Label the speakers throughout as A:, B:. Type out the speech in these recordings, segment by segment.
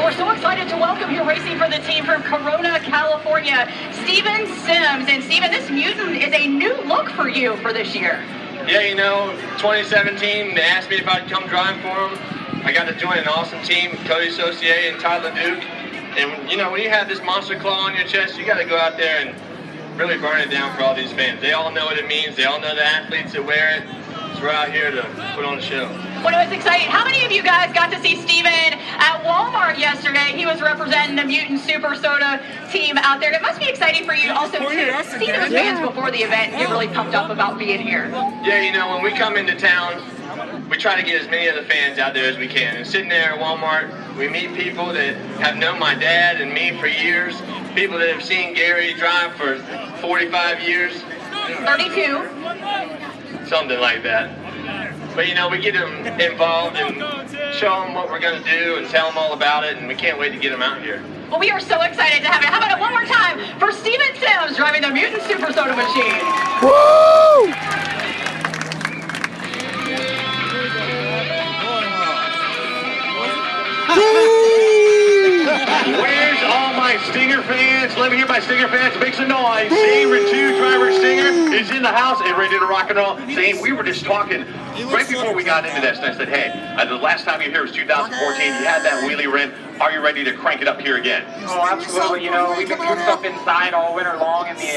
A: We're so excited to welcome you racing for the team from Corona, California, Steven Sims. And Steven, this Mutant is a new look for you for this year.
B: Yeah, 2017, they asked me if I'd come drive for them. I got to join an awesome team, Cody Saucier and Tyler Duke. And, when you have this monster claw on your chest, you got to go out there and really burn it down for all these fans. They all know what it means. They all know the athletes that wear it. So we're out here to put on a show.
A: Well, it was exciting. How many of you guys got to see Steven at Walmart yesterday? He was representing the Mutant Super Soda team out there. It must be exciting for you also to see those fans before the event and get really pumped up about being here.
B: Yeah, when we come into town, we try to get as many of the fans out there as we can. And sitting there at Walmart, we meet people that have known my dad and me for years, people that have seen Gary drive for 45 years.
A: 32.
B: Something like that. But we get them involved and show them what we're going to do and tell them all about it, and we can't wait to get them out here.
A: Well, we are so excited to have it. How about it one more time for Steven Sims driving the Mutant Super Soda machine?
C: Woo!
D: Where's all my Stinger fans? Let me hear my Stinger fans make some noise. Saber 2 driver Stinger is in the house and ready to rock and roll. Saying we were just talking right before we got into this, and I said, hey, the last time you were here was 2014. You had that wheelie rim. Are you ready to crank it up here again?
E: Oh, absolutely. We've been doing stuff inside all winter long in the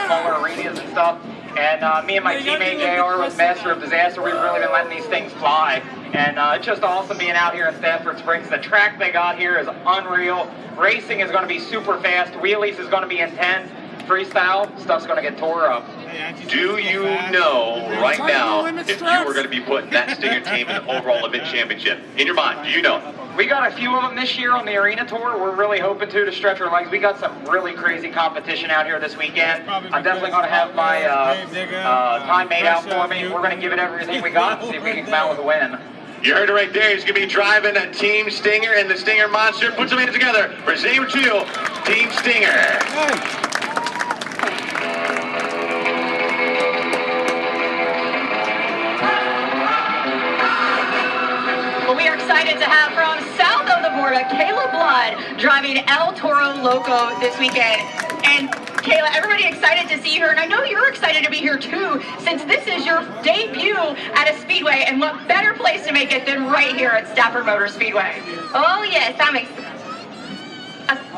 E: smaller arenas and stuff. And me and my teammate JR was Master of Disaster. We've really been letting these things fly. And it's just awesome being out here in Stafford Springs. The track they got here is unreal. Racing is going to be super fast. Wheelies is going to be intense. Freestyle stuff's going to get tore up.
D: Do you know right now if you were going to be putting that Stinger team in the overall event championship? In your mind, do you know?
E: We got a few of them this year on the arena tour. We're really hoping to stretch our legs. We got some really crazy competition out here this weekend. I'm definitely going to have my time made out for me. We're going to give it everything we got and see if we can come out with a win.
D: You heard it right there. He's going to be driving a Team Stinger and the Stinger Monster. Put some hands together for Saber 2, Team Stinger.
A: Well, we are excited to have from south of the border, Kayla Blood driving El Toro Loco this weekend. And Kayla, everybody excited to see her, and I know you're excited to be here too, since this is your debut at a speedway, and what better place to make it than right here at Stafford Motor Speedway?
F: Oh yes, I'm a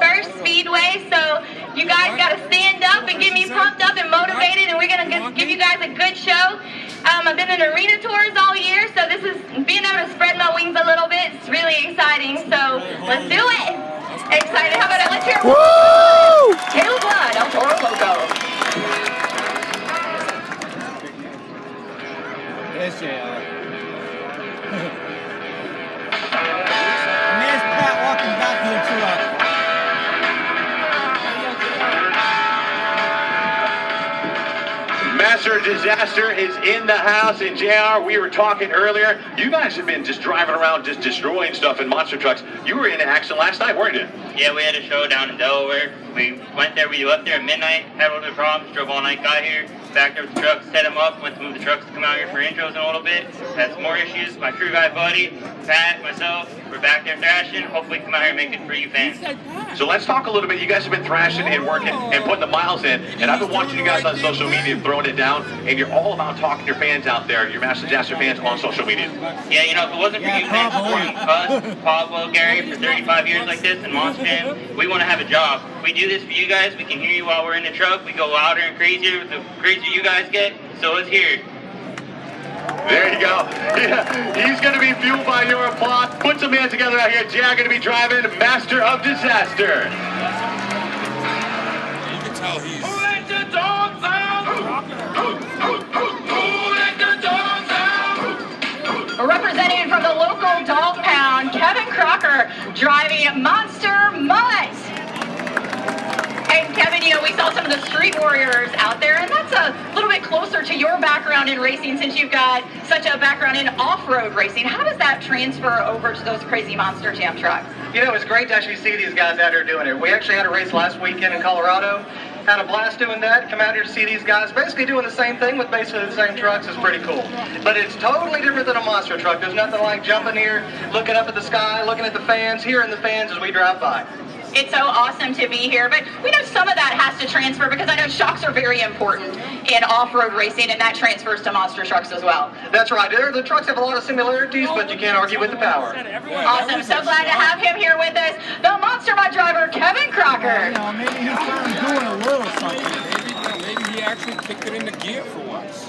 F: first speedway, so you guys got to stand up and get me pumped up and motivated, and we're gonna give you guys a good show. I've been in arena tours all year, so this is being able to spread my wings a little bit. It's really exciting, so let's do it.
A: Excited? How about it? Let's hear it.
C: Woo!
A: Kayla Blood, El Toro Loco.
G: Yes, JR. And there's Pat walking back here to
D: Master of Disaster is in the house. And JR, we were talking earlier. You guys have been just driving around, just destroying stuff in monster trucks. You were in action last night, weren't you?
H: Yeah, we had a show down in Delaware. We went there, we left there at midnight, had a little bit of problems, drove all night, got here, backed up the trucks, set them up, went to move the trucks to come out here for intros in a little bit. Had some more issues. My crew guy buddy, Pat, myself, we're back there thrashing. Hopefully come out here and make it for you fans.
D: So let's talk a little bit. You guys have been thrashing and working and putting the miles in, and I've been watching you guys on social media throwing it down, and you're all about talking to your fans out there, your Master Disaster fans on social media.
H: Yeah, if it wasn't for you fans supporting us, Pablo, Gary, for 35 years like this, and Monster Jam, we want to have a job. We do this for you guys. We can hear you while we're in the truck. We go louder and crazier the crazier you guys get. So let's hear it.
D: There you go. Yeah, he's going to be fueled by your applause. Put some hands together out here. Jack going to be driving Master of Disaster.
C: You can tell he's...
D: Who let the dogs out? Who let the dogs out?
A: Representing from the local dog pound, Kevin Crocker driving Monster Mutt. And Kevin, we saw some of the street warriors out there, and that's a little bit closer to your background in racing since you've got such a background in off-road racing. How does that transfer over to those crazy Monster Jam trucks?
E: It was great to actually see these guys out here doing it. We actually had a race last weekend in Colorado,
I: Had a blast doing that. Come out here to see these guys basically doing the same thing with basically the same trucks is pretty cool. But it's totally different than a monster truck. There's nothing like jumping here, looking up at the sky, looking at the fans, hearing the fans as we drive by.
A: It's so awesome to be here, but we know some of that has to transfer because I know shocks are very important in off-road racing, and that transfers to monster trucks as well.
I: That's right. The trucks have a lot of similarities, but you can't argue with the power.
A: Awesome. So glad to have him here with us, the Monster Mod driver, Kevin Crocker.
G: Maybe he's trying to do a little something.
C: Maybe he actually kicked it into gear for once.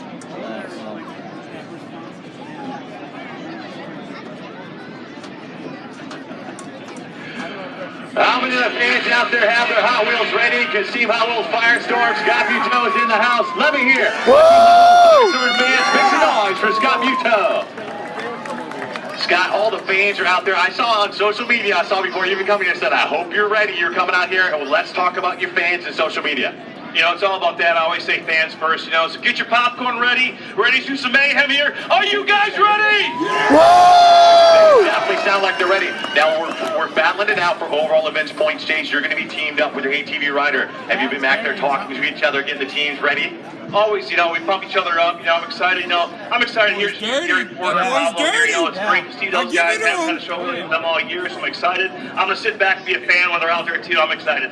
D: How many of the fans out there have their Hot Wheels ready? Because Team Hot Wheels Firestorm, Scott Buteau is in the house. Let me hear. Woo! Fans, make some noise for Scott Buteau. Scott, all the fans are out there. I saw on social media, I saw before you even coming here, said, I hope you're ready. You're coming out here, and let's talk about your fans and social media.
J: You know, it's all about that. I always say fans first, you know, so get your popcorn ready. Ready to do some mayhem here. Are you guys ready?
D: They definitely sound like they're ready. Now, we're battling it out for overall events point stage. You're going to be teamed up with your ATV rider. Have you been back there talking to each other, getting the teams ready?
J: Always, you know, we pump each other up. You know, I'm excited. You know, I'm excited here. You know, it's great to see those guys. I haven't had a show with them all year, so I'm excited. I'm going to sit back and be a fan when they're out there, too. I'm excited.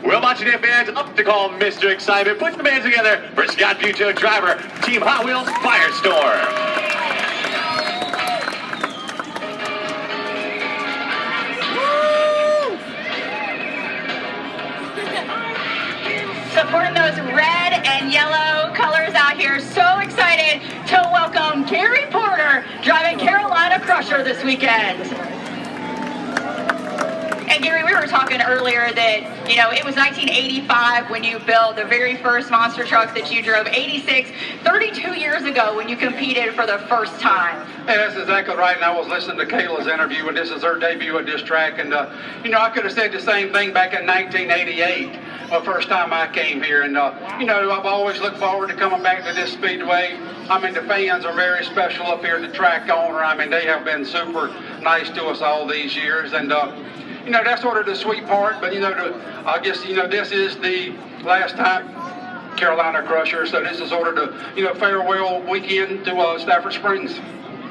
D: Well, watching the fans up to call Mr. Excitement. Put the bands together for Scott Buteau, driver, Team Hot Wheels Firestorm.
A: Supporting those red and yellow colors out here. So excited to welcome Gary Porter driving Carolina Crusher this weekend. And Gary, we were talking earlier that, you know, it was 1985 when you built the very first monster trucks that you drove, 86, 32 years ago when you competed for the first time.
K: And that's exactly right, and I was listening to Kayla's interview, and this is her debut at this track, and, you know, I could have said the same thing back in 1988, the first time I came here, and, you know, I've always looked forward to coming back to this speedway. I mean, the fans are very special up here at the track owner. I mean, they have been super nice to us all these years, and, you know, that's sort of the sweet part, but, you know, I guess, you know, this is the last time Carolina Crusher, so this is sort of the, you know, farewell weekend to Stafford Springs.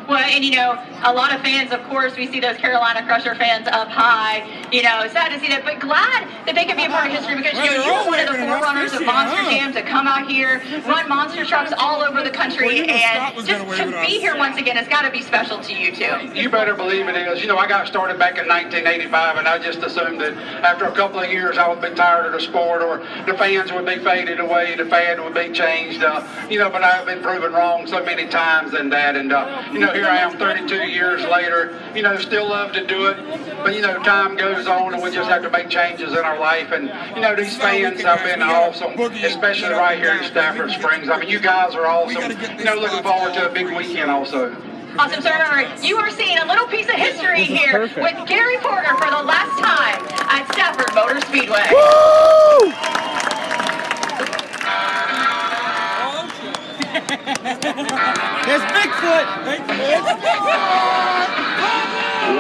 A: Well, and you know, a lot of fans, of course, we see those Carolina Crusher fans up high. You know, sad to see that, but glad that they can be a part of history because you know, you were one of the forerunners of Monster Jam to come out here, run monster trucks all over the country, and just to be here once again, it's got to be special to you too.
K: You better believe it is. You know, I got started back in 1985, and I just assumed that after a couple of years, I would be tired of the sport, or the fans would be faded away, the fad would be changed. You know, but I've been proven wrong so many times in that, and you know, here I am 32 years later, you know, still love to do it, but you know, time goes on and we just have to make changes in our life, and you know, these fans have been awesome, especially right here in Stafford Springs. I mean, you guys are awesome, you know, looking forward to a big weekend also.
A: Awesome, so remember, you are seeing a little piece of history here with Gary Porter for the last time at Stafford Motor Speedway.
C: Woo!
G: There's Bigfoot!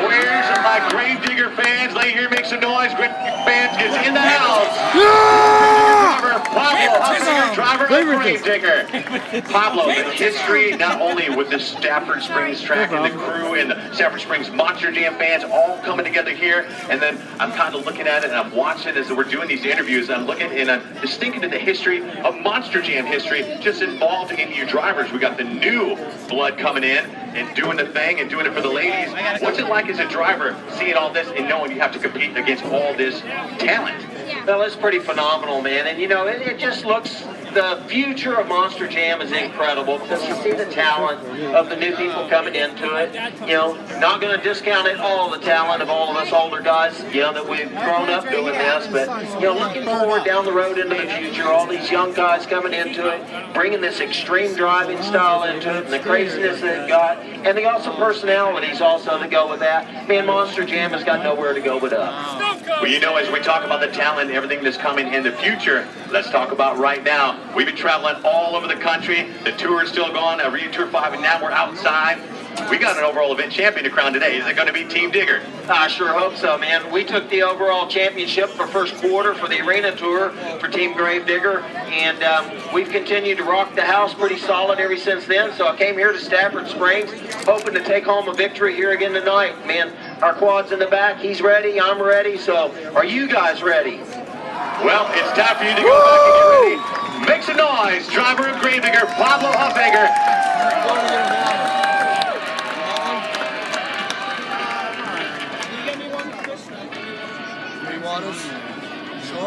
D: Where's my Gravedigger fans? Lay here, make some noise. Gravedigger fans gets in the house.
C: Yeah!
D: Pablo, driver of Gravedigger. Pablo, the history, not only with the Stafford Springs track and the crew and the Stafford Springs Monster Jam fans all coming together here, and then I'm kind of looking at it and I'm watching as we're doing these interviews, and I'm looking and I'm just thinking of the history of Monster Jam history just involved in you drivers. We got the new blood coming in and doing the thing and doing it for the ladies. What's it like as a driver seeing all this and knowing you have to compete against all this talent?
L: Well, it's pretty phenomenal, man. And, you know, it just looks, the future of Monster Jam is incredible because you see the talent of the new people coming into it. You know, not going to discount it all the talent of all of us older guys, you know, that we've grown up doing this. But, you know, looking forward down the road into the future, all these young guys coming into it, bringing this extreme driving style into it and the craziness they've got, and the awesome personalities also that go with that. Man, Monster Jam has got nowhere to go but up.
D: Well, you know, as we talk about the talent and everything that's coming in the future, let's talk about right now. We've been traveling all over the country. The tour is still going, Arena Tour 5, and now we're outside. we got an overall event champion to crown today. Is it going to be Team Digger?
L: I sure hope so, man. We took the overall championship for first quarter for the arena tour for Team Gravedigger, and we've continued to rock the house pretty solid ever since then. So I came here to Stafford Springs, hoping to take home a victory here again tonight. Man, our quad's in the back. He's ready. I'm ready. So are you guys ready?
D: Well, it's time for you to go back and get ready. Make some noise, driver of Gravedigger, Pablo Huffhanger.
C: Waters.